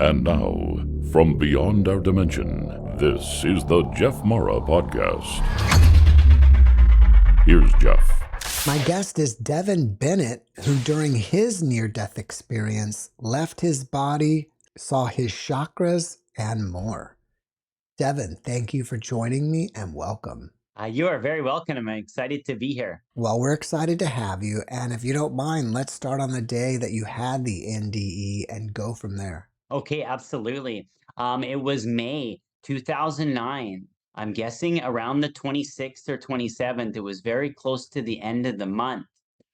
And now, from beyond our dimension, this is the JeffMara podcast. Here's Jeff. My guest is Devon Bennett, who during his near-death experience left his body, saw his chakras, and more. Devon, thank you for joining me and welcome. You are very welcome. I'm excited to be here. Well, we're excited to have you. And if you don't mind, let's start on the day that you had the NDE and go from there. Okay, absolutely. It was May 2009. I'm guessing around the 26th or 27th. It was very close to the end of the month.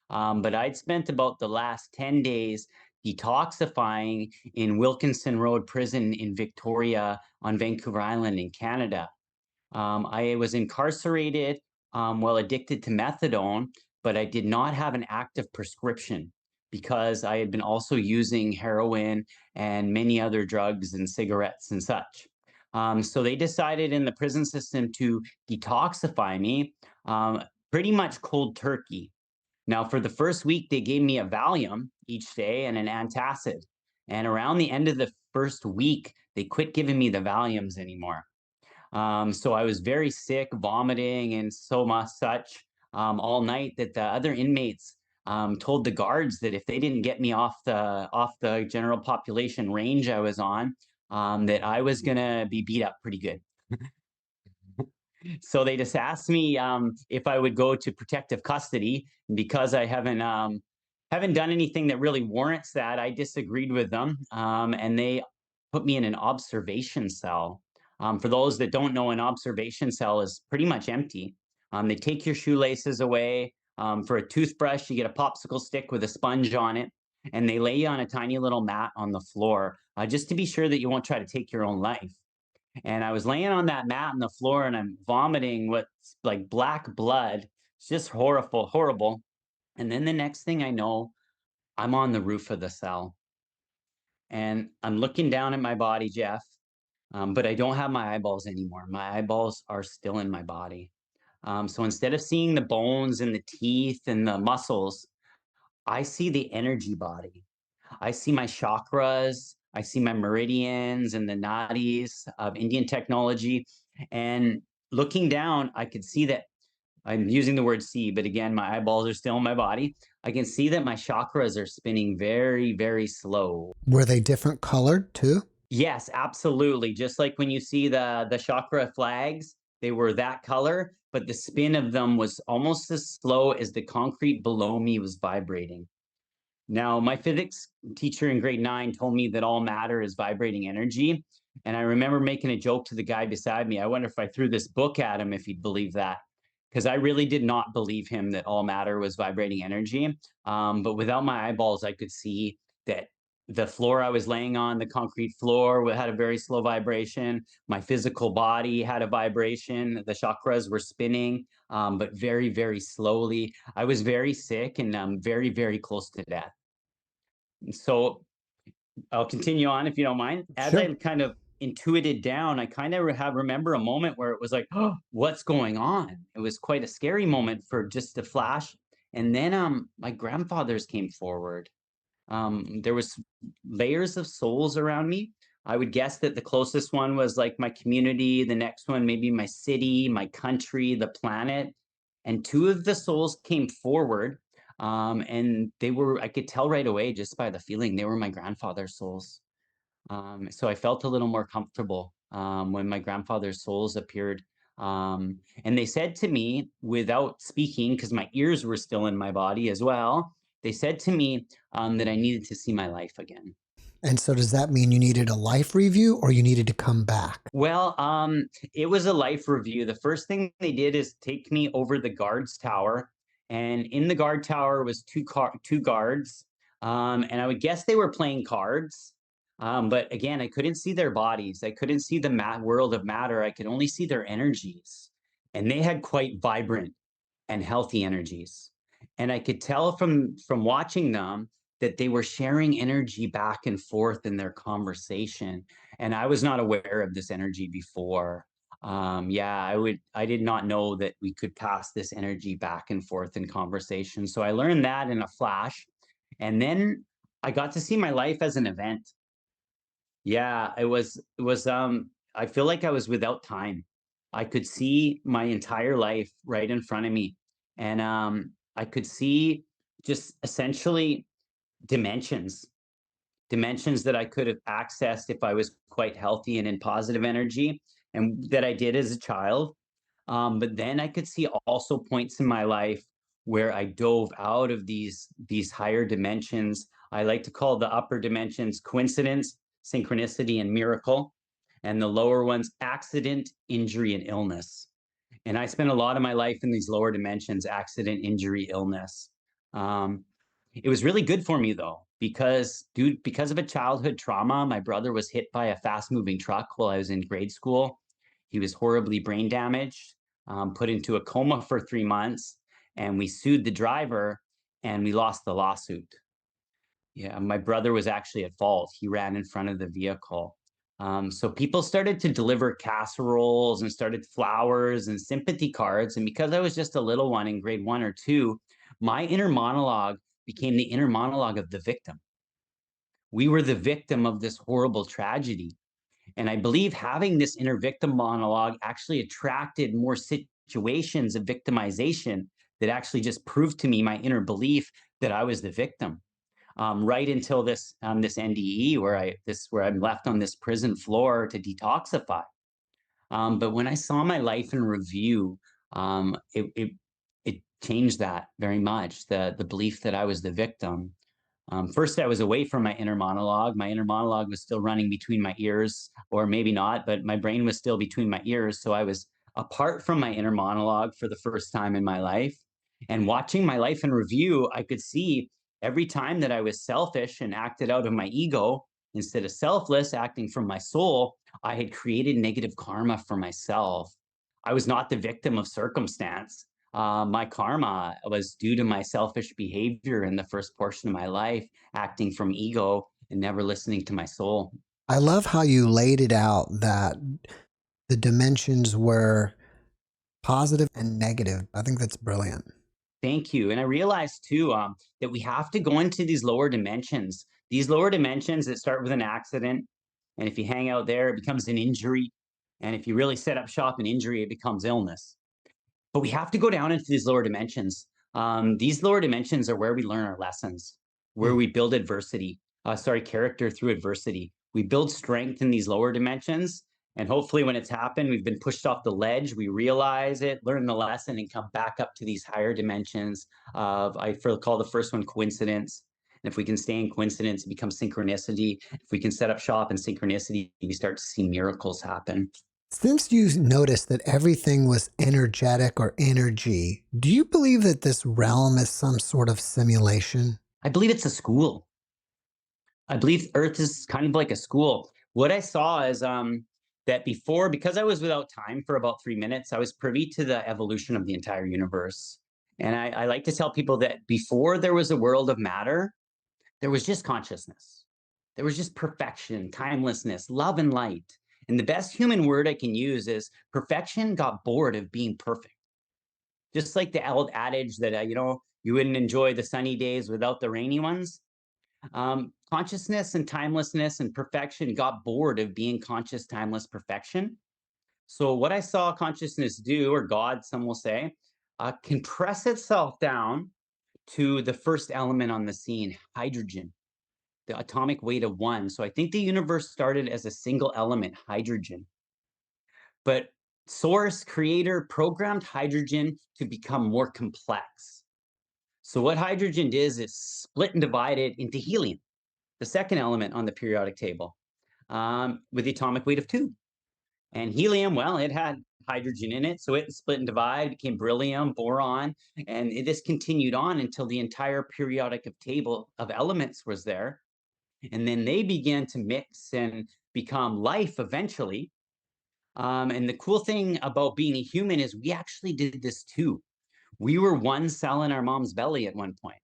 But I'd spent about the last 10 days detoxifying in Wilkinson Road Prison in Victoria on Vancouver Island in Canada. I was incarcerated while addicted to methadone, but I did not have an active prescription because I had been also using heroin and many other drugs and cigarettes and such. So they decided in the prison system to detoxify me pretty much cold turkey. Now, for the first week, they gave me a Valium each day and an antacid. And around the end of the first week, they quit giving me the Valiums anymore. So I was very sick, vomiting, and so much such all night that the other inmates told the guards that if they didn't get me off the general population range I was on, that I was gonna be beat up pretty good. So they just asked me if I would go to protective custody because I haven't done anything that really warrants that. I disagreed with them, and they put me in an observation cell. For those that don't know, an observation cell is pretty much empty. They take your shoelaces away. For a toothbrush, you get a popsicle stick with a sponge on it, and they lay you on a tiny little mat on the floor just to be sure that you won't try to take your own life. And I was laying on that mat on the floor and I'm vomiting what's like black blood. It's just horrible, horrible. And then the next thing I know, I'm on the roof of the cell and I'm looking down at my body, Jeff, but I don't have my eyeballs anymore. My eyeballs are still in my body. So instead of seeing the bones and the teeth and the muscles, I see the energy body. I see my chakras, I see my meridians and the nadis of Indian technology. And looking down, I could see that I'm using the word see, but again, my eyeballs are still in my body. I can see that my chakras are spinning very, very slow. Were they different colored too? Yes, absolutely. Just like when you see the chakra flags, they were that color, but the spin of them was almost as slow as the concrete below me was vibrating. Now, my physics teacher in grade 9 told me that all matter is vibrating energy. And I remember making a joke to the guy beside me. I wonder if I threw this book at him if he'd believe that. Because I really did not believe him that all matter was vibrating energy. But without my eyeballs, I could see that the floor I was laying on, the concrete floor, had a very slow vibration. My physical body had a vibration. The chakras were spinning, but very, very slowly. I was very sick and very, very close to death. So I'll continue on if you don't mind. As Sure. I kind of intuited down, I kind of remember a moment where it was like, oh, what's going on? It was quite a scary moment for just a flash. And then my grandfathers came forward. There was layers of souls around me. I would guess that the closest one was like my community, the next one maybe my city, my country, the planet. And two of the souls came forward. And I could tell right away just by the feeling, they were my grandfather's souls. So I felt a little more comfortable when my grandfather's souls appeared. And they said to me, without speaking, because my ears were still in my body as well, they said to me that I needed to see my life again. And so does that mean you needed a life review or you needed to come back? Well, it was a life review. The first thing they did is take me over the guards tower, and in the guard tower was two guards, and I would guess they were playing cards. But again, I couldn't see their bodies. I couldn't see the world of matter. I could only see their energies, and they had quite vibrant and healthy energies. And I could tell from watching them that they were sharing energy back and forth in their conversation. And I was not aware of this energy before. Yeah, I did not know that we could pass this energy back and forth in conversation. So I learned that in a flash. And then I got to see my life as an event. Yeah, I feel like I was without time. I could see my entire life right in front of me. And I could see just essentially dimensions, dimensions that I could have accessed if I was quite healthy and in positive energy, and that I did as a child. But then I could see also points in my life where I dove out of these higher dimensions. I like to call the upper dimensions coincidence, synchronicity, and miracle, and the lower ones accident, injury, and illness. And I spent a lot of my life in these lower dimensions, accident, injury, illness. Um, it was really good for me though, because of a childhood trauma, my brother was hit by a fast moving truck while I was in grade school. He was horribly brain damaged, put into a coma for 3 months, and we sued the driver and we lost the lawsuit. Yeah, my brother was actually at fault. He ran in front of the vehicle. So people started to deliver casseroles and started flowers and sympathy cards. And because I was just a little one in grade 1 or 2, my inner monologue became the inner monologue of the victim. We were the victim of this horrible tragedy. And I believe having this inner victim monologue actually attracted more situations of victimization that actually just proved to me my inner belief that I was the victim, right until this NDE where I'm left on this prison floor to detoxify. But when I saw my life in review, it changed that very much. The belief that I was the victim. First, I was away from my inner monologue. My inner monologue was still running between my ears, or maybe not, but my brain was still between my ears. So I was apart from my inner monologue for the first time in my life. And watching my life in review, I could see every time that I was selfish and acted out of my ego instead of selfless, acting from my soul, I had created negative karma for myself. I was not the victim of circumstance. My karma was due to my selfish behavior in the first portion of my life, acting from ego and never listening to my soul. I love how you laid it out that the dimensions were positive and negative. I think that's brilliant. Thank you. And I realized too that we have to go into these lower dimensions. These lower dimensions that start with an accident, and if you hang out there, it becomes an injury. And if you really set up shop in injury, it becomes illness. But we have to go down into these lower dimensions. These lower dimensions are where we learn our lessons, where Hmm. we build adversity, character through adversity. We build strength in these lower dimensions. And hopefully, when it's happened, we've been pushed off the ledge, we realize it, learn the lesson, and come back up to these higher dimensions of, call the first one coincidence. And if we can stay in coincidence, it becomes synchronicity. If we can set up shop in synchronicity, we start to see miracles happen. Since you noticed that everything was energetic or energy, do you believe that this realm is some sort of simulation? I believe it's a school. I believe Earth is kind of like a school. What I saw is that before, because I was without time for about 3 minutes, I was privy to the evolution of the entire universe. And I like to tell people that before there was a world of matter, there was just consciousness. There was just perfection, timelessness, love, and light. And the best human word I can use is perfection got bored of being perfect. Just like the old adage that, you wouldn't enjoy the sunny days without the rainy ones. Consciousness and timelessness and perfection got bored of being conscious, timeless perfection. So, what I saw consciousness do, or God, some will say, compress itself down to the first element on the scene, hydrogen, the atomic weight of one. So, I think the universe started as a single element, hydrogen. But source, creator, programmed hydrogen to become more complex. So, what hydrogen did is it split and divided into helium, the second element on the periodic table, with the atomic weight of 2. And helium, well, it had hydrogen in it, so it split and divided, became beryllium, boron, and this continued on until the entire periodic table of elements was there. And then they began to mix and become life eventually. And the cool thing about being a human is we actually did this too. We were one cell in our mom's belly at one point.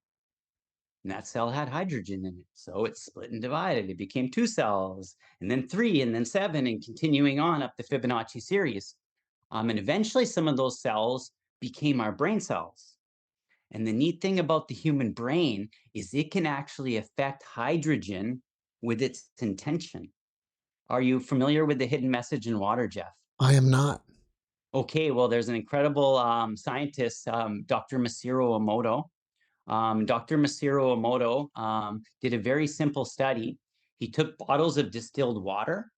And that cell had hydrogen in it. So it split and divided. It became 2 cells, and then 3, and then 7, and continuing on up the Fibonacci series. And eventually, some of those cells became our brain cells. And the neat thing about the human brain is it can actually affect hydrogen with its intention. Are you familiar with the hidden message in water, Jeff? I am not. Okay, well, there's an incredible scientist, Dr. Masaru Emoto. Dr. Masaru Emoto did a very simple study. He took bottles of distilled water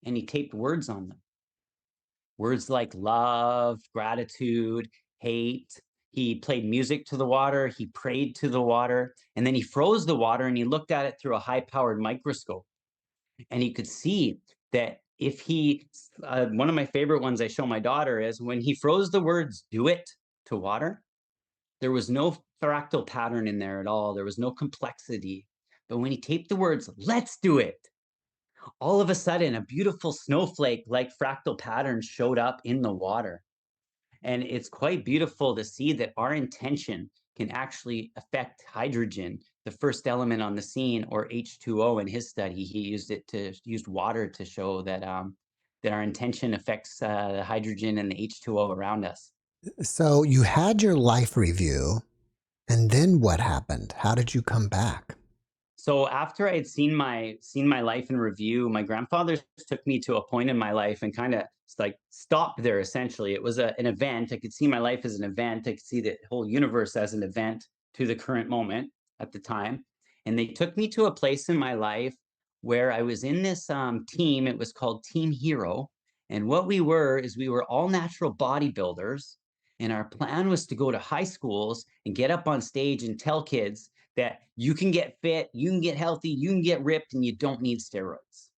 and he taped words on them. Words like love, gratitude, hate. He played music to the water, he prayed to the water, and then he froze the water and he looked at it through a high-powered microscope. And he could see that if he, one of my favorite ones I show my daughter is when he froze the words "do it" to water, there was no fractal pattern in there at all. There was no complexity. But when he taped the words "let's do it," all of a sudden a beautiful snowflake like fractal pattern showed up in the water. And it's quite beautiful to see that our intention can actually affect hydrogen, the first element on the scene, or H2O. In his study, he used water to show that that our intention affects the hydrogen and the H2O around us. So you had your life review, and then what happened? How did you come back? So after I had seen my life in review, my grandfather took me to a point in my life and kind of like stopped there. Essentially, it was an event. I could see my life as an event. I could see the whole universe as an event to the current moment at the time. And they took me to a place in my life where I was in this team. It was called Team Hero, and what we were is we were all natural bodybuilders, and our plan was to go to high schools and get up on stage and tell kids that you can get fit, you can get healthy, you can get ripped, and you don't need steroids.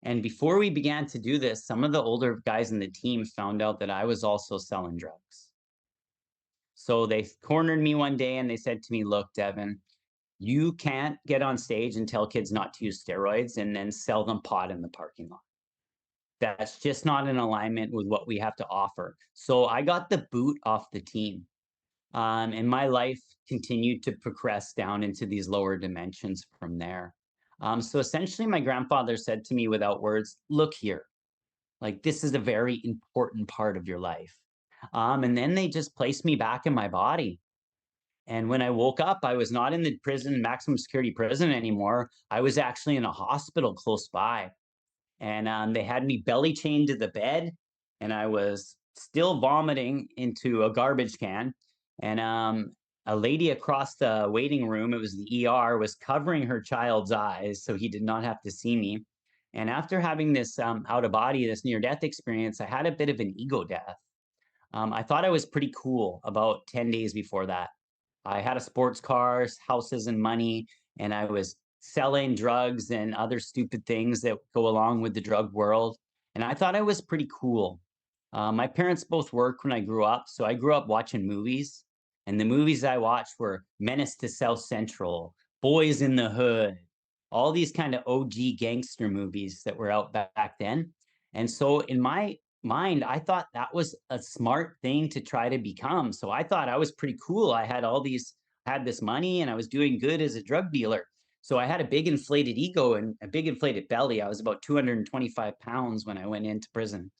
And before we began to do this, some of the older guys in the team found out that I was also selling drugs. So they cornered me one day and they said to me, "Look, Devon, you can't get on stage and tell kids not to use steroids and then sell them pot in the parking lot. That's just not in alignment with what we have to offer." So I got the boot off the team. And my life continued to progress down into these lower dimensions from there. So essentially, my grandfather said to me without words, "Look here, like this is a very important part of your life." And then they just placed me back in my body. And when I woke up, I was not in the prison, maximum security prison anymore. I was actually in a hospital close by, and they had me belly chained to the bed, and I was still vomiting into a garbage can. And a lady across the waiting room, it was the ER, was covering her child's eyes so he did not have to see me. And after having this out of body, this near death experience, I had a bit of an ego death. I thought I was pretty cool about 10 days before that. I had a sports cars, houses, and money, and I was selling drugs and other stupid things that go along with the drug world. And I thought I was pretty cool. My parents both worked when I grew up, so I grew up watching movies. And the movies I watched were Menace to South Central, Boys in the Hood, all these kind of OG gangster movies that were out back then. And so in my mind, I thought that was a smart thing to try to become. So I thought I was pretty cool. Had this money and I was doing good as a drug dealer. So I had a big inflated ego and a big inflated belly. I was about 225 pounds when I went into prison.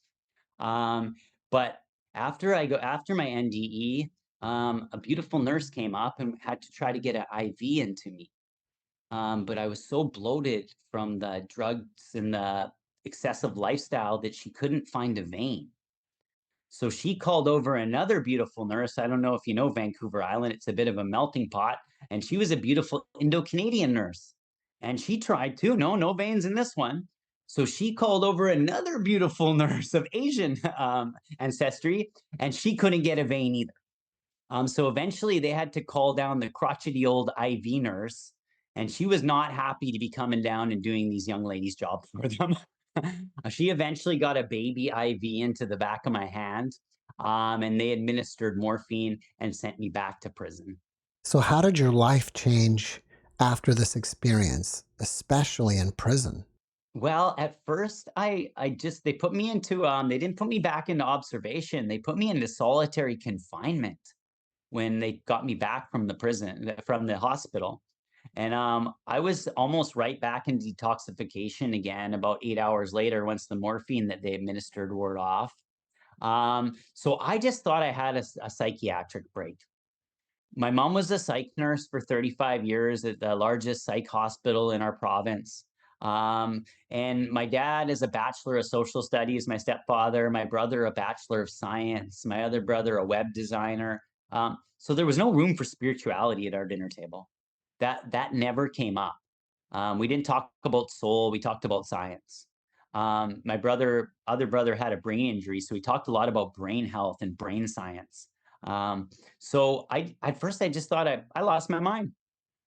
But after my NDE, a beautiful nurse came up and had to try to get an IV into me. But I was so bloated from the drugs and the excessive lifestyle that she couldn't find a vein. So she called over another beautiful nurse. I don't know if you know Vancouver Island, it's a bit of a melting pot. And she was a beautiful Indo Canadian nurse. And she tried too. No, no veins in this one. So she called over another beautiful nurse of Asian ancestry, and she couldn't get a vein either. So eventually they had to call down the crotchety old IV nurse, and she was not happy to be coming down and doing these young ladies' jobs for them. She eventually got a baby IV into the back of my hand, and they administered morphine and sent me back to prison. So how did your life change after this experience, especially in prison? Well, at first, I just they put me into they didn't put me back into observation. They put me into solitary confinement when they got me back from the prison from the hospital. And I was almost right back in detoxification again about 8 hours later once the morphine that they administered wore off. So I just thought I had a psychiatric break. My mom was a psych nurse for 35 years at the largest psych hospital in our province. And my dad is a bachelor of social studies, my stepfather, my brother, a bachelor of science, my other brother, a web designer. So there was no room for spirituality at our dinner table. That never came up. We didn't talk about soul. We talked about science. My other brother had a brain injury, so we talked a lot about brain health and brain science. So at first I just thought I lost my mind.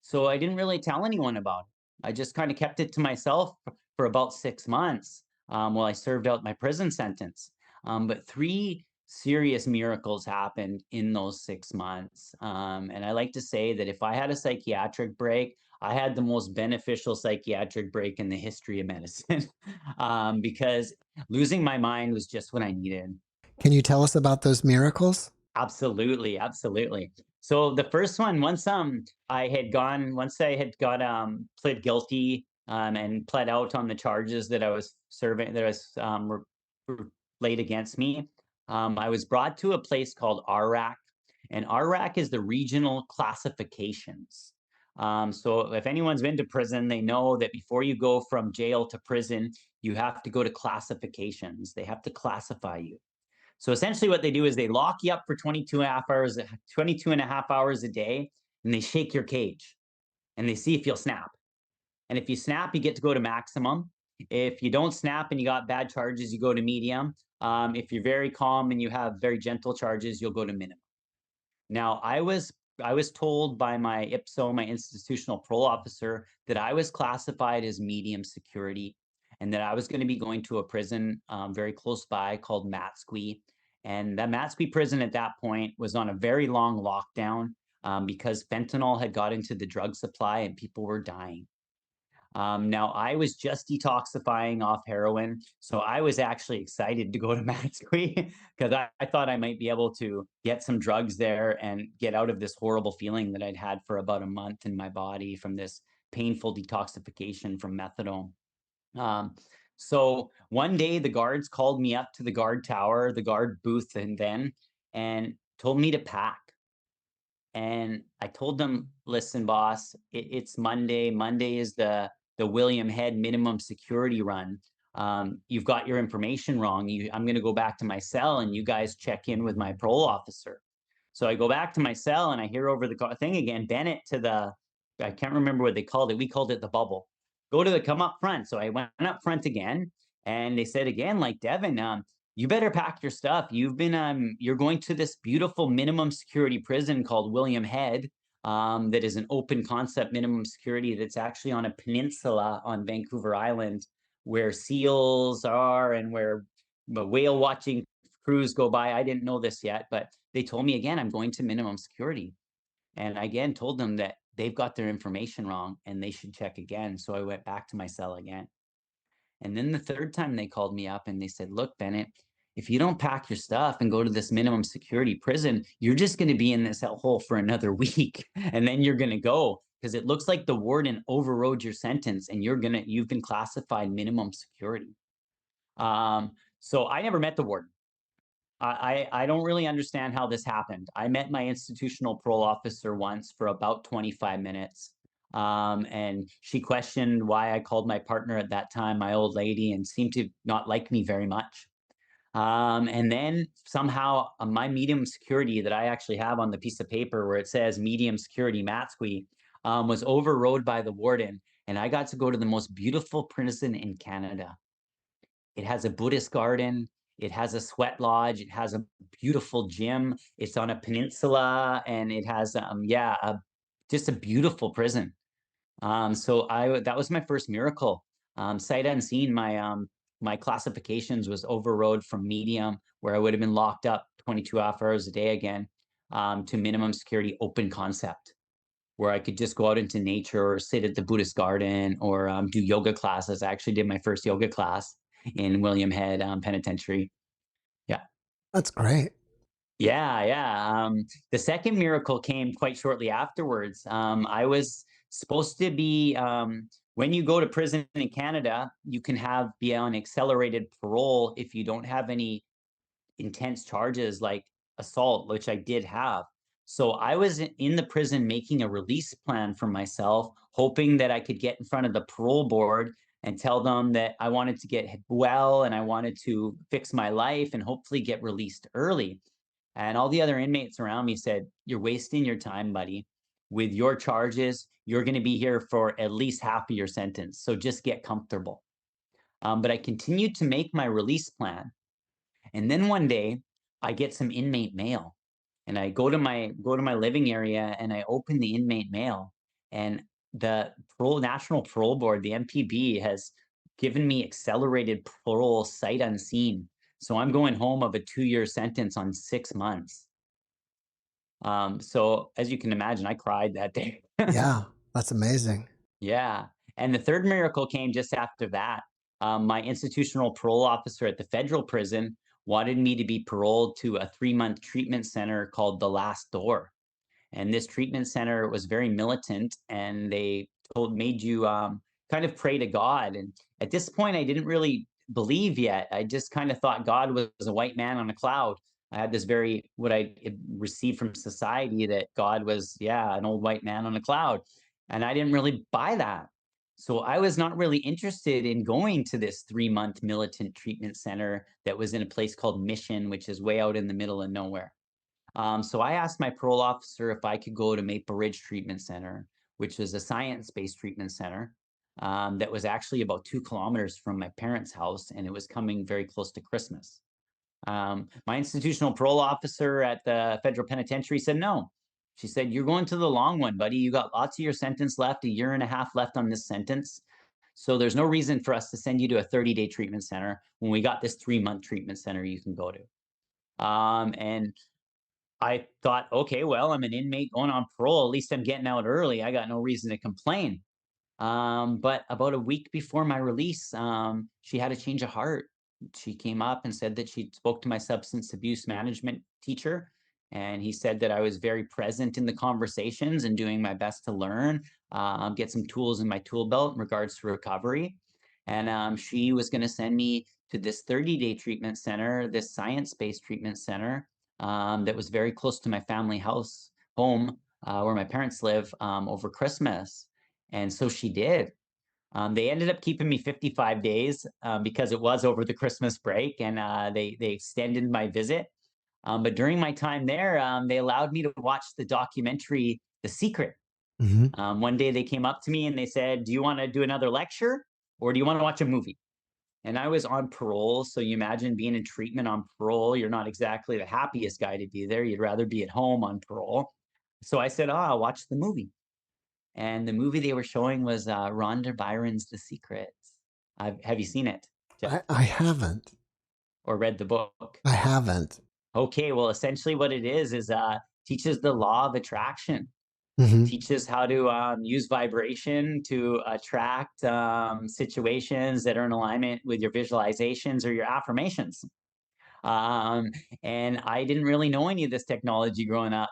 So I didn't really tell anyone about it. I just kind of kept it to myself for about 6 months while I served out my prison sentence. But three serious miracles happened in those 6 months. And I like to say that if I had a psychiatric break, I had the most beneficial psychiatric break in the history of medicine because losing my mind was just what I needed. Can you tell us about those miracles? Absolutely, absolutely. So the first one, once I had got pled guilty and pled out on the charges that I was serving that was were laid against me, I was brought to a place called RRAC, and RRAC is the regional classifications. So if anyone's been to prison, they know that before you go from jail to prison, you have to go to classifications. They have to classify you. So essentially what they do is they lock you up for 22 and a half hours a day, and they shake your cage and they see if you'll snap. And if you snap, you get to go to maximum. If you don't snap and you got bad charges, you go to medium. If you're very calm and you have very gentle charges, you'll go to minimum. Now, I was told by my IPSO, my institutional parole officer, that I was classified as medium security, and that I was going to be going to a prison very close by called Matsqui. And that Matsqui prison at that point was on a very long lockdown because fentanyl had got into the drug supply and people were dying. Now, I was just detoxifying off heroin, so I was actually excited to go to Matsqui because I thought I might be able to get some drugs there and get out of this horrible feeling that I'd had for about a month in my body from this painful detoxification from methadone. Um, so one day, the guards called me up to the guard tower, the guard booth, and told me to pack. And I told them, listen, boss, it's Monday. Monday is the William Head minimum security run. You've got your information wrong. I'm going to go back to my cell and you guys check in with my parole officer. So I go back to my cell and I hear over the thing again, Bennett to I can't remember what they called it. We called it the bubble. Come up front. So I went up front again and they said again, like, Devon, you better pack your stuff. You're going to this beautiful minimum security prison called William Head. That is an open concept minimum security that's actually on a peninsula on Vancouver Island where seals are and where the whale watching crews go by. I didn't know this yet, but they told me again, I'm going to minimum security. And I again told them that they've got their information wrong and they should check again. So I went back to my cell again. And then the third time they called me up and they said, look, Bennett, if you don't pack your stuff and go to this minimum security prison, you're just going to be in this hole for another week. And then you're going to go because it looks like the warden overrode your sentence and you've been classified minimum security. So I never met the warden. I don't really understand how this happened. I met my institutional parole officer once for about 25 minutes. And she questioned why I called my partner at that time, my old lady, and seemed to not like me very much. And then somehow my medium security that I actually have on the piece of paper where it says medium security Matsqui was overrode by the warden. And I got to go to the most beautiful prison in Canada. It has a Buddhist garden. It has a sweat lodge. It has a beautiful gym. It's on a peninsula, and it has just a beautiful prison. So I that was my first miracle. Sight unseen, my classifications was overrode from medium, where I would have been locked up 22 hours a day again, to minimum security open concept, where I could just go out into nature or sit at the Buddhist garden or do yoga classes. I actually did my first yoga class in William Head Penitentiary. Yeah. That's great. Yeah, yeah. The second miracle came quite shortly afterwards. I was supposed to be, when you go to prison in Canada, you can be on accelerated parole if you don't have any intense charges like assault, which I did have. So I was in the prison making a release plan for myself, hoping that I could get in front of the parole board and tell them that I wanted to get well and I wanted to fix my life and hopefully get released early. And all the other inmates around me said, "You're wasting your time, buddy. With your charges, you're going to be here for at least half of your sentence. So just get comfortable." But I continued to make my release plan. And then one day I get some inmate mail, and I go to my living area and I open the inmate mail, and the National Parole Board, the MPB, has given me accelerated parole sight unseen. So I'm going home of a 2-year sentence on 6 months. So as you can imagine, I cried that day. Yeah, that's amazing. Yeah. And the third miracle came just after that. My institutional parole officer at the federal prison wanted me to be paroled to a 3-month treatment center called The Last Door. And this treatment center was very militant, and they made you kind of pray to God. And at this point, I didn't really believe yet. I just kind of thought God was a white man on a cloud. I had this very what I had received from society, that God was, yeah, an old white man on a cloud, and I didn't really buy that. So I was not really interested in going to this 3-month militant treatment center that was in a place called Mission, which is way out in the middle of nowhere. So I asked my parole officer if I could go to Maple Ridge Treatment Center, which was a science-based treatment center that was actually about 2 kilometers from my parents' house, and it was coming very close to Christmas. My institutional parole officer at the federal penitentiary said no. She said, "You're going to the long one, buddy. You got lots of your sentence left, a year and a half left on this sentence. So there's no reason for us to send you to a 30-day treatment center when we got this 3-month treatment center you can go to." And I thought, okay, well, I'm an inmate going on parole. At least I'm getting out early. I got no reason to complain. But about a week before my release, she had a change of heart. She came up and said that she spoke to my substance abuse management teacher, and he said that I was very present in the conversations and doing my best to learn, get some tools in my tool belt in regards to recovery. And she was going to send me to this 30-day treatment center, this science-based treatment center that was very close to my family home, where my parents live, over Christmas. And so she did. They ended up keeping me 55 days because it was over the Christmas break, and they extended my visit. But during my time there, they allowed me to watch the documentary The Secret. Hmm. One day they came up to me and they said, "Do you want to do another lecture, or do you want to watch a movie?" And I was on parole, so you imagine being in treatment on parole. You're not exactly the happiest guy to be there. You'd rather be at home on parole. So I said, "Oh, I'll watch the movie." And the movie they were showing was Rhonda Byron's The Secret. Have you seen it, Jeff, I haven't. or read the book? I haven't. Okay, well, essentially what it is teaches the law of attraction, Hmm. teaches how to use vibration to attract situations that are in alignment with your visualizations or your affirmations. Um, and I didn't really know any of this technology growing up.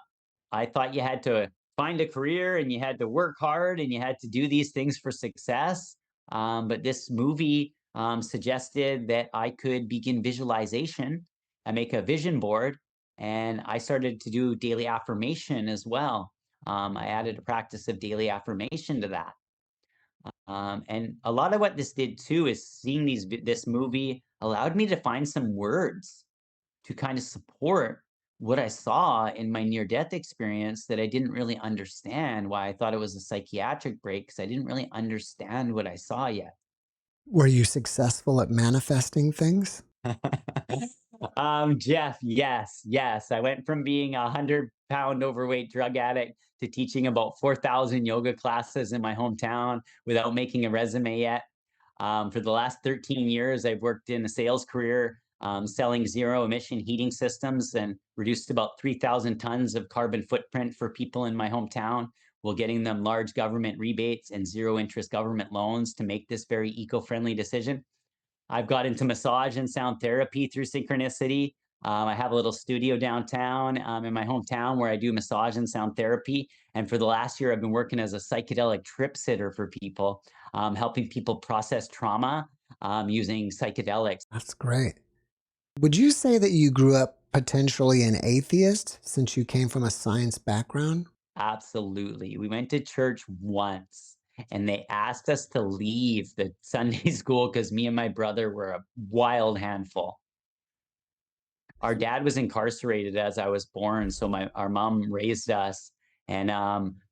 I thought you had to find a career and you had to work hard and you had to do these things for success. But this movie suggested that I could begin visualization and make a vision board. And I started to do daily affirmation as well. I added a practice of daily affirmation to that. And a lot of what this did too is seeing this movie allowed me to find some words to kind of support what I saw in my near death experience, that I didn't really understand. Why I thought it was a psychiatric break, because I didn't really understand what I saw yet. Were you successful at manifesting things? Jeff, yes, yes. I went from being a 100-pound overweight drug addict to teaching about 4,000 yoga classes in my hometown without making a resume yet. For the last 13 years, I've worked in a sales career, selling zero emission heating systems, and reduced about 3,000 tons of carbon footprint for people in my hometown, while getting them large government rebates and zero interest government loans to make this very eco friendly decision. I've got into massage and sound therapy through synchronicity. I have a little studio downtown in my hometown where I do massage and sound therapy. And for the last year, I've been working as a psychedelic trip sitter for people, helping people process trauma using psychedelics. That's great. Would you say that you grew up potentially an atheist since you came from a science background? Absolutely. We went to church once. and they asked us to leave the Sunday school because me and my brother were a wild handful. Our dad was incarcerated as I was born, so our mom raised us. And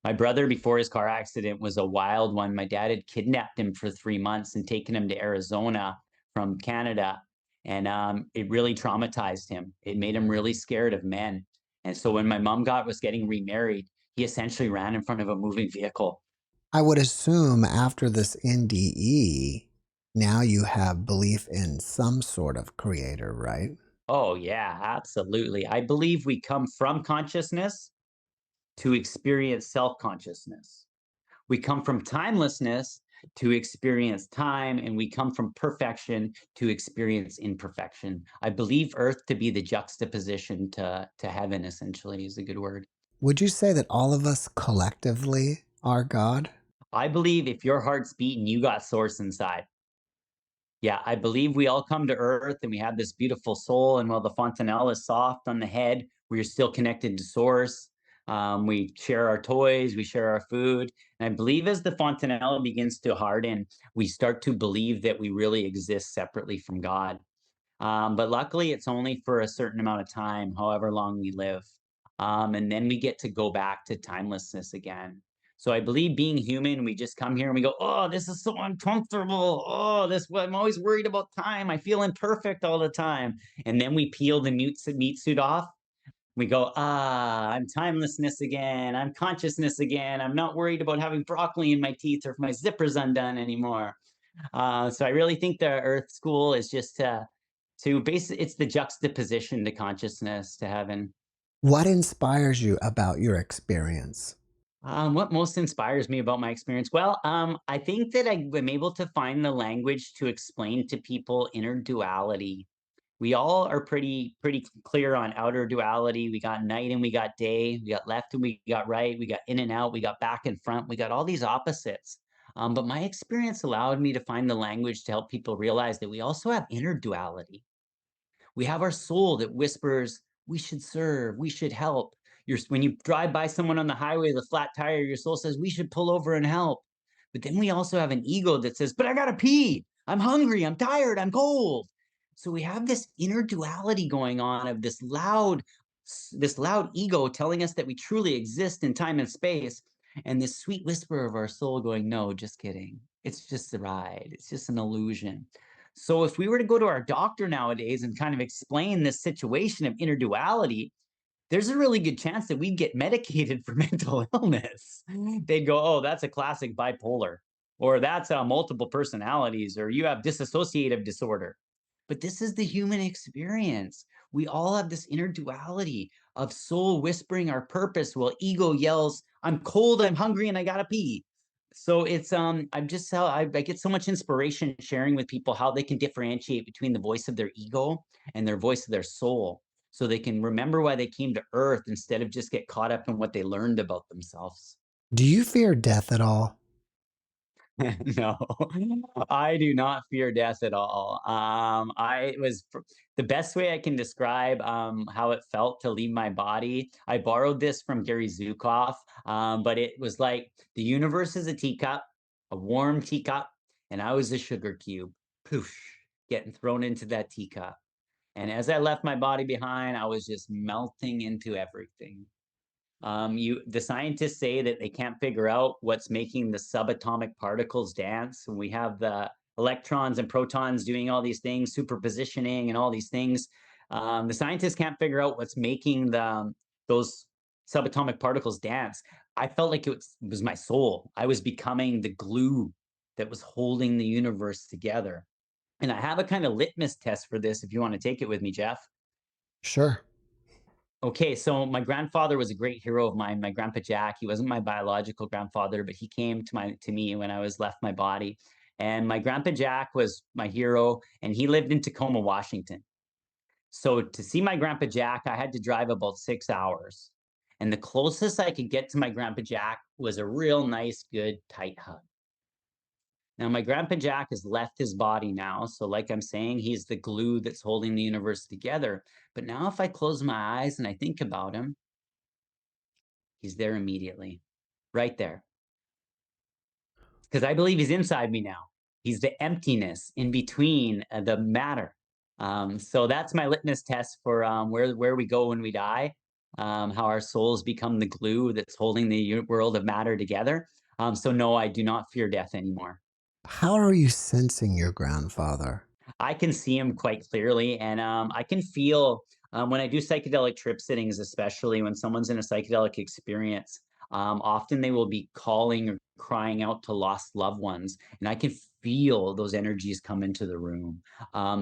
my brother, before his car accident, was a wild one. My dad had kidnapped him for 3 months and taken him to Arizona from Canada, and it really traumatized him. It made him really scared of men. And so when my mom was getting remarried, he essentially ran in front of a moving vehicle. I would assume after this NDE, now you have belief in some sort of creator, right? Oh yeah, absolutely. I believe we come from consciousness to experience self-consciousness. We come from timelessness to experience time, and we come from perfection to experience imperfection. I believe Earth to be the juxtaposition to heaven, essentially, is a good word. Would you say that all of us collectively are God? I believe if your heart's beating, you got source inside. Yeah, I believe we all come to Earth and we have this beautiful soul. And while the fontanelle is soft on the head, we're still connected to source. We share our toys, we share our food. And I believe as the fontanelle begins to harden, we start to believe that we really exist separately from God. But luckily, it's only for a certain amount of time, however long we live. And then we get to go back to timelessness again. So I believe being human, we just come here and we go, oh, this is so uncomfortable. Oh, I'm always worried about time. I feel imperfect all the time. And then we peel the meat suit off. We go, I'm timelessness again. I'm consciousness again. I'm not worried about having broccoli in my teeth or if my zipper's undone anymore. So I really think the Earth School is just it's the juxtaposition to consciousness to heaven. What inspires you about your experience? What most inspires me about my experience? Well, I think that I'm able to find the language to explain to people inner duality. We all are pretty clear on outer duality. We got night and we got day. We got left and we got right. We got in and out. We got back and front. We got all these opposites. But my experience allowed me to find the language to help people realize that we also have inner duality. We have our soul that whispers, we should serve, we should help. When you drive by someone on the highway with a flat tire, your soul says, we should pull over and help. But then we also have an ego that says, but I gotta pee. I'm hungry, I'm tired, I'm cold. So we have this inner duality going on of this loud ego telling us that we truly exist in time and space, and this sweet whisper of our soul going, no, just kidding. It's just a ride. It's just an illusion. So if we were to go to our doctor nowadays and kind of explain this situation of inner duality, there's a really good chance that we'd get medicated for mental illness. They'd go, oh, that's a classic bipolar, or that's multiple personalities, or you have dissociative disorder. But this is the human experience. We all have this inner duality of soul whispering our purpose while ego yells, I'm cold, I'm hungry, and I gotta pee. So it's I'm just how I get so much inspiration sharing with people how they can differentiate between the voice of their ego and their voice of their soul, so they can remember why they came to earth instead of just get caught up in what they learned about themselves. Do you fear death at all? No, I do not fear death at all. The best way I can describe how it felt to leave my body. I borrowed this from Gary Zukov, but it was like the universe is a teacup, a warm teacup, and I was a sugar cube, poof, getting thrown into that teacup. And as I left my body behind, I was just melting into everything. The scientists say that they can't figure out what's making the subatomic particles dance. And we have the electrons and protons doing all these things, superpositioning and all these things. The scientists can't figure out what's making those subatomic particles dance. I felt like it was my soul. I was becoming the glue that was holding the universe together. And I have a kind of litmus test for this if you want to take it with me, Jeff. Sure. Okay, so my grandfather was a great hero of mine. My grandpa Jack, he wasn't my biological grandfather, but he came to me when I was left my body. And my grandpa Jack was my hero, and he lived in Tacoma, Washington. So to see my grandpa Jack, I had to drive about 6 hours. And the closest I could get to my grandpa Jack was a real nice, good, tight hug. Now, my grandpa Jack has left his body now. So, like I'm saying, he's the glue that's holding the universe together. But now, if I close my eyes and I think about him, he's there immediately, right there. because I believe he's inside me now. He's the emptiness in between the matter. So that's my litmus test for where we go when we die, how our souls become the glue that's holding the world of matter together. So no, I do not fear death anymore. How are you sensing your grandfather? I can see him quite clearly, and I can feel when I do psychedelic trip sittings, especially when someone's in a psychedelic experience. Often they will be calling or crying out to lost loved ones, and I can feel those energies come into the room.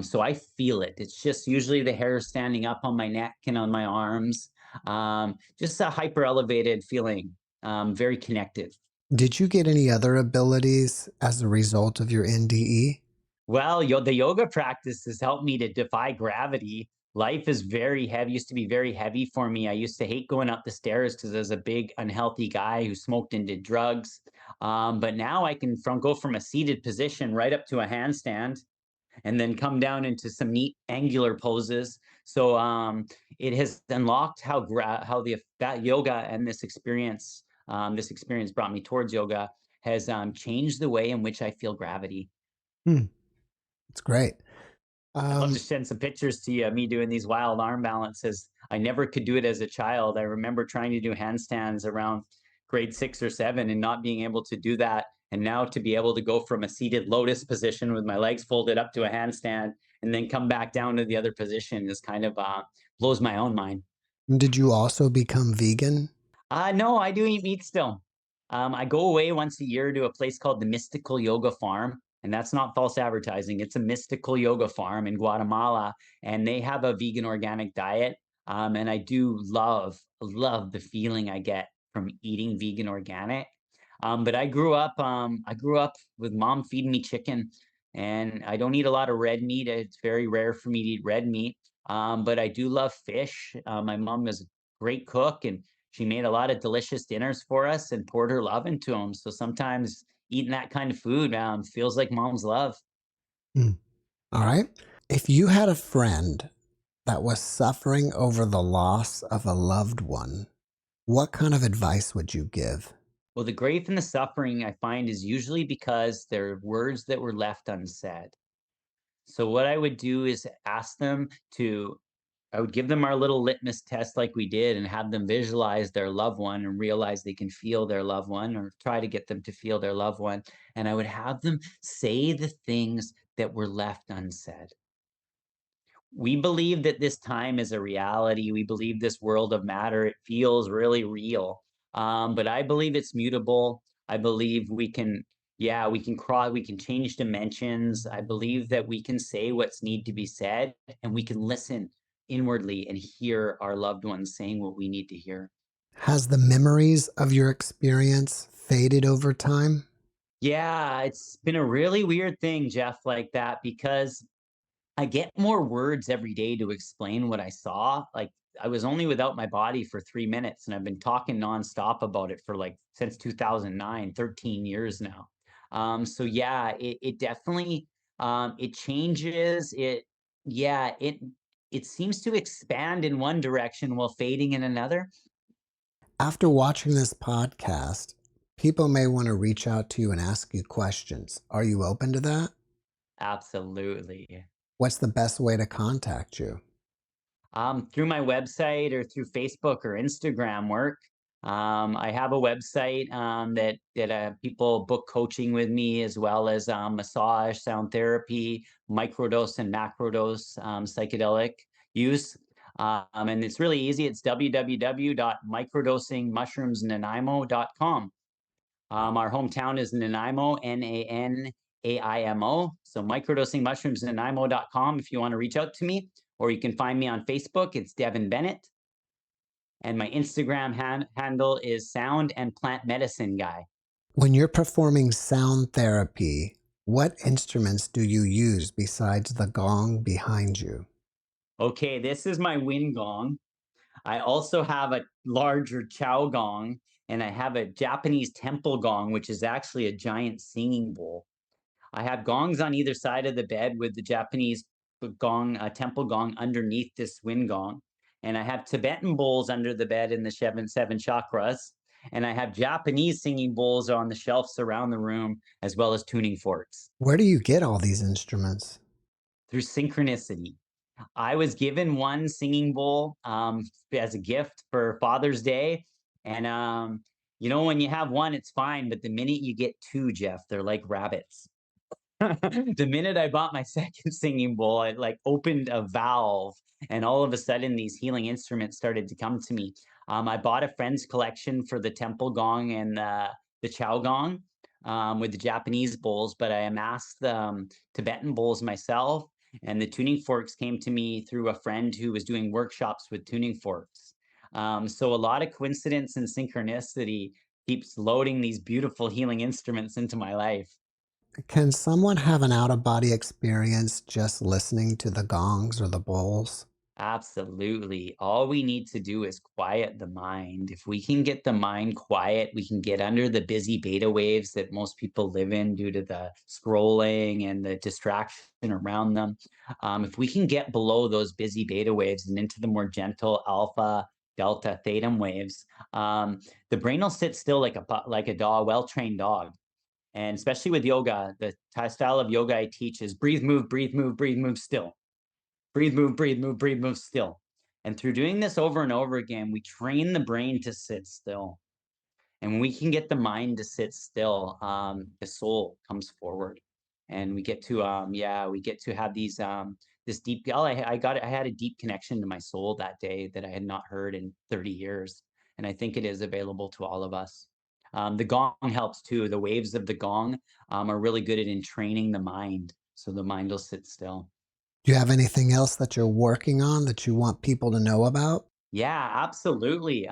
So I feel it. It's just usually the hair standing up on my neck and on my arms. Just a hyper elevated feeling, very connected. Did you get any other abilities as a result of your NDE? Well, the yoga practice has helped me to defy gravity. Life is very heavy, used to be very heavy for me. I used to hate going up the stairs because I was a big, unhealthy guy who smoked and did drugs. But now I can go from a seated position right up to a handstand and then come down into some neat angular poses. So it has unlocked how that yoga and this experience brought me towards yoga has changed the way in which I feel gravity. Hmm, it's great. I'd love to Um, send some pictures to you, me doing these wild arm balances. I never could do it as a child. I remember trying to do handstands around grade 6 or 7 and not being able to do that. And now to be able to go from a seated lotus position with my legs folded up to a handstand and then come back down to the other position is kind of blows my own mind. did you also become vegan? No, I do eat meat still. I go away once a year to a place called the Mystical Yoga Farm, and that's not false advertising. It's a mystical yoga farm in Guatemala, and they have a vegan organic diet. And I do love the feeling I get from eating vegan organic. But I grew up with mom feeding me chicken, and I don't eat a lot of red meat. It's very rare for me to eat red meat. But I do love fish. My mom is a great cook, and she made a lot of delicious dinners for us and poured her love into them. So sometimes eating that kind of food feels like mom's love. Hmm. All right. If you had a friend that was suffering over the loss of a loved one, what kind of advice would you give? Well, the grief and the suffering I find is usually because there are words that were left unsaid. So what I would do is ask them to I would give them our little litmus test like we did and have them visualize their loved one and realize they can feel their loved one or try to get them to feel their loved one. And I would have them say the things that were left unsaid. We believe that this time is a reality. We believe this world of matter, it feels really real. But I believe it's mutable. I believe we can cross, we can change dimensions. I believe that we can say what's need to be said and we can listen inwardly and hear our loved ones saying what we need to hear. Has the memories of your experience faded over time? Yeah, it's been a really weird thing, Jeff, like that, because I get more words every day to explain what I saw. Like I was only without my body for 3 minutes and I've been talking nonstop about it for like since 2009, 13 years now. So yeah, it definitely it changes. It seems to expand in one direction while fading in another. After watching this podcast, people may want to reach out to you and ask you questions. Are you open to that? Absolutely. What's the best way to contact you? Through my website or through Facebook or Instagram work. I have a website that people book coaching with me, as well as massage, sound therapy, microdose and macrodose psychedelic use. And it's really easy. It's www.microdosingmushroomsnanaimo.com. Our hometown is Nanaimo, Nanaimo. So microdosingmushroomsnanaimo.com if you want to reach out to me, or you can find me on Facebook. It's Devon Bennett. And my Instagram handle is Sound and Plant Medicine Guy. When you're performing sound therapy, what instruments do you use besides the gong behind you? Okay, this is my wind gong. I also have a larger chow gong, and I have a Japanese temple gong, which is actually a giant singing bowl. I have gongs on either side of the bed with the Japanese gong, temple gong underneath this wind gong. And I have Tibetan bowls under the bed in the seven chakras. And I have Japanese singing bowls on the shelves around the room, as well as tuning forks. Where do you get all these instruments? Through synchronicity. I was given one singing bowl as a gift for Father's Day. And, when you have one, it's fine. But the minute you get two, Jeff, they're like rabbits. The minute I bought my second singing bowl, it like opened a valve, and all of a sudden, these healing instruments started to come to me. I bought a friend's collection for the temple gong and the chow gong with the Japanese bowls, but I amassed the Tibetan bowls myself. And the tuning forks came to me through a friend who was doing workshops with tuning forks. So a lot of coincidence and synchronicity keeps loading these beautiful healing instruments into my life. Can someone have an out of body experience just listening to the gongs or the bowls? Absolutely. All we need to do is quiet the mind. If we can get the mind quiet, we can get under the busy beta waves that most people live in due to the scrolling and the distraction around them. If we can get below those busy beta waves and into the more gentle alpha, delta, theta waves, the brain will sit still like a dog, well-trained dog. And especially with yoga, the style of yoga I teach is breathe, move, breathe, move, breathe, move, still. Breathe, move, breathe, move, breathe, move, still. And through doing this over and over again, we train the brain to sit still. And when we can get the mind to sit still, the soul comes forward, and we get to have this deep. I had a deep connection to my soul that day that I had not heard in 30 years, and I think it is available to all of us. The gong helps too. The waves of the gong are really good at entraining the mind, so the mind will sit still. Do you have anything else that you're working on that you want people to know about? Yeah, absolutely.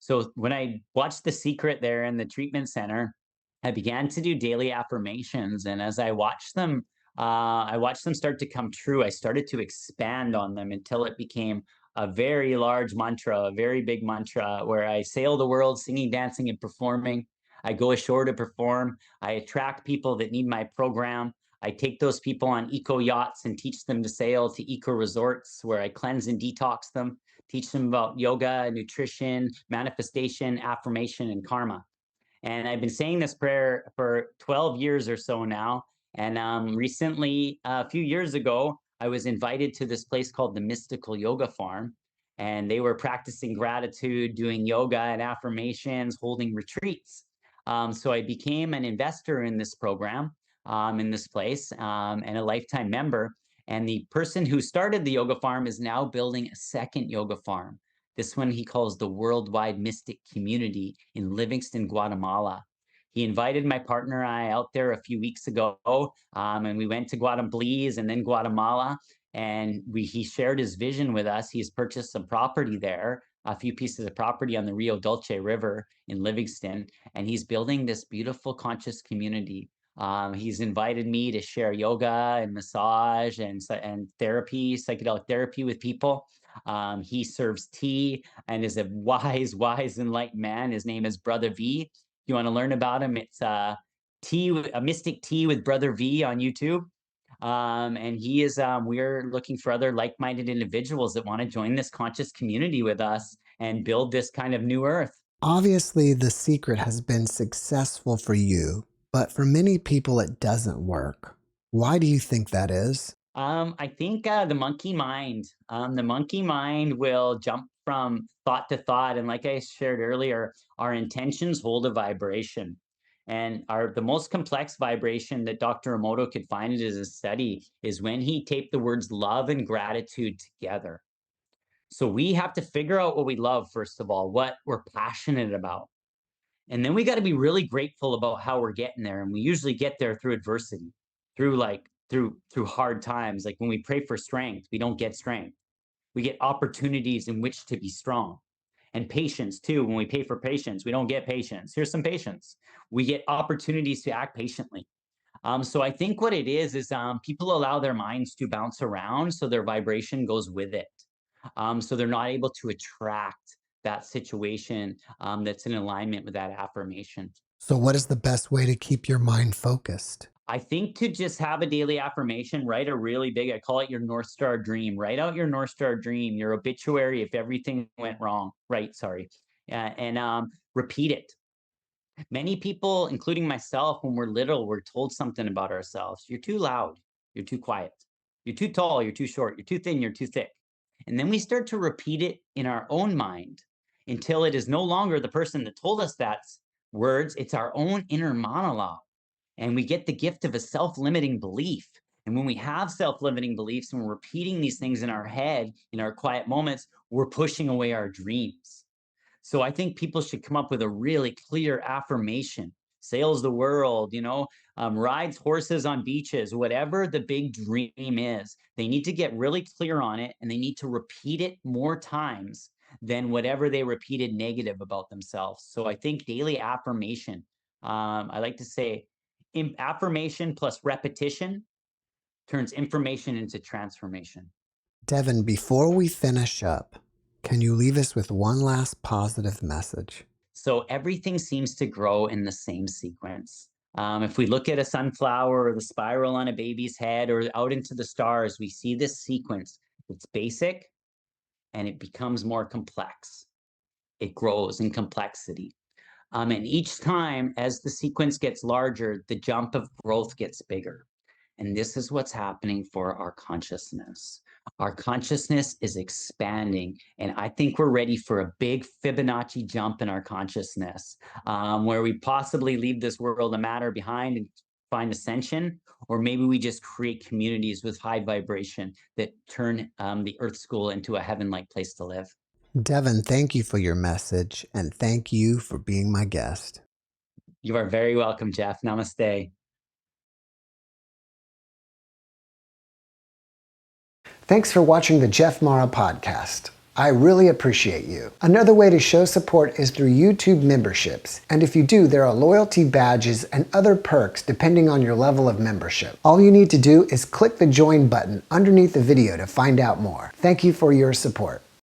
So when I watched The Secret there in the treatment center, I began to do daily affirmations, and as I watched them start to come true. I started to expand on them until it became a very large mantra, a very big mantra, where I sail the world, singing, dancing, and performing. I go ashore to perform. I attract people that need my program. I take those people on eco yachts and teach them to sail to eco resorts where I cleanse and detox them, teach them about yoga, nutrition, manifestation, affirmation, and karma. And I've been saying this prayer for 12 years or so now. And recently, a few years ago, I was invited to this place called the Mystical Yoga Farm. And they were practicing gratitude, doing yoga and affirmations, holding retreats. So I became an investor in this program, in this place, and a lifetime member. And the person who started the yoga farm is now building a second yoga farm. This one he calls the Worldwide Mystic Community in Livingston, Guatemala. He invited my partner and I out there a few weeks ago, and we went to Guatemala and then Guatemala. And he shared his vision with us. He's purchased some property there, a few pieces of property on the Rio Dulce River in Livingston, and he's building this beautiful conscious community. He's invited me to share yoga and massage and therapy, psychedelic therapy with people. He serves tea and is a wise, wise, enlightened man. His name is Brother V. If you want to learn about him, it's a mystic tea with Brother V on YouTube. And we're looking for other like-minded individuals that want to join this conscious community with us and build this kind of new earth. Obviously, The Secret has been successful for you, but for many people, it doesn't work. Why do you think that is? I think the monkey mind will jump from thought to thought. And like I shared earlier, our intentions hold a vibration. And the most complex vibration that Dr. Emoto could find in his study is when he taped the words love and gratitude together. So we have to figure out what we love, first of all, what we're passionate about. And then we got to be really grateful about how we're getting there. And we usually get there through adversity, through hard times. Like when we pray for strength, we don't get strength. We get opportunities in which to be strong. And patience too. When we pay for patience, we don't get patience. Here's some patience. We get opportunities to act patiently. So I think what it is people allow their minds to bounce around, so their vibration goes with it. So they're not able to attract that situation that's in alignment with that affirmation. So, what is the best way to keep your mind focused? I think to just have a daily affirmation, write a really big, I call it your North Star dream. Write out your North Star dream, your obituary if everything went wrong. Right, sorry. and repeat it. Many people, including myself, when we're little, we're told something about ourselves. You're too loud. You're too quiet. You're too tall. You're too short. You're too thin. You're too thick. And then we start to repeat it in our own mind until it is no longer the person that told us that words. It's our own inner monologue. And we get the gift of a self-limiting belief. And when we have self-limiting beliefs and we're repeating these things in our head, in our quiet moments, we're pushing away our dreams. So I think people should come up with a really clear affirmation, sails the world, rides horses on beaches, whatever the big dream is. They need to get really clear on it, and they need to repeat it more times than whatever they repeated negative about themselves. So I think daily affirmation, I like to say affirmation plus repetition turns information into transformation. Devon, before we finish up, can you leave us with one last positive message? So everything seems to grow in the same sequence. If we look at a sunflower or the spiral on a baby's head or out into the stars, we see this sequence. It's basic and it becomes more complex. It grows in complexity. And each time as the sequence gets larger, the jump of growth gets bigger. And this is what's happening for our consciousness. Our consciousness is expanding, and I think we're ready for a big Fibonacci jump in our consciousness, where we possibly leave this world of matter behind and find ascension, or maybe we just create communities with high vibration that turn the Earth School into a heaven-like place to live. Devon, thank you for your message, and thank you for being my guest. You are very welcome, Jeff. Namaste. Thanks for watching the JeffMara podcast. I really appreciate you. Another way to show support is through YouTube memberships. And if you do, there are loyalty badges and other perks depending on your level of membership. All you need to do is click the join button underneath the video to find out more. Thank you for your support.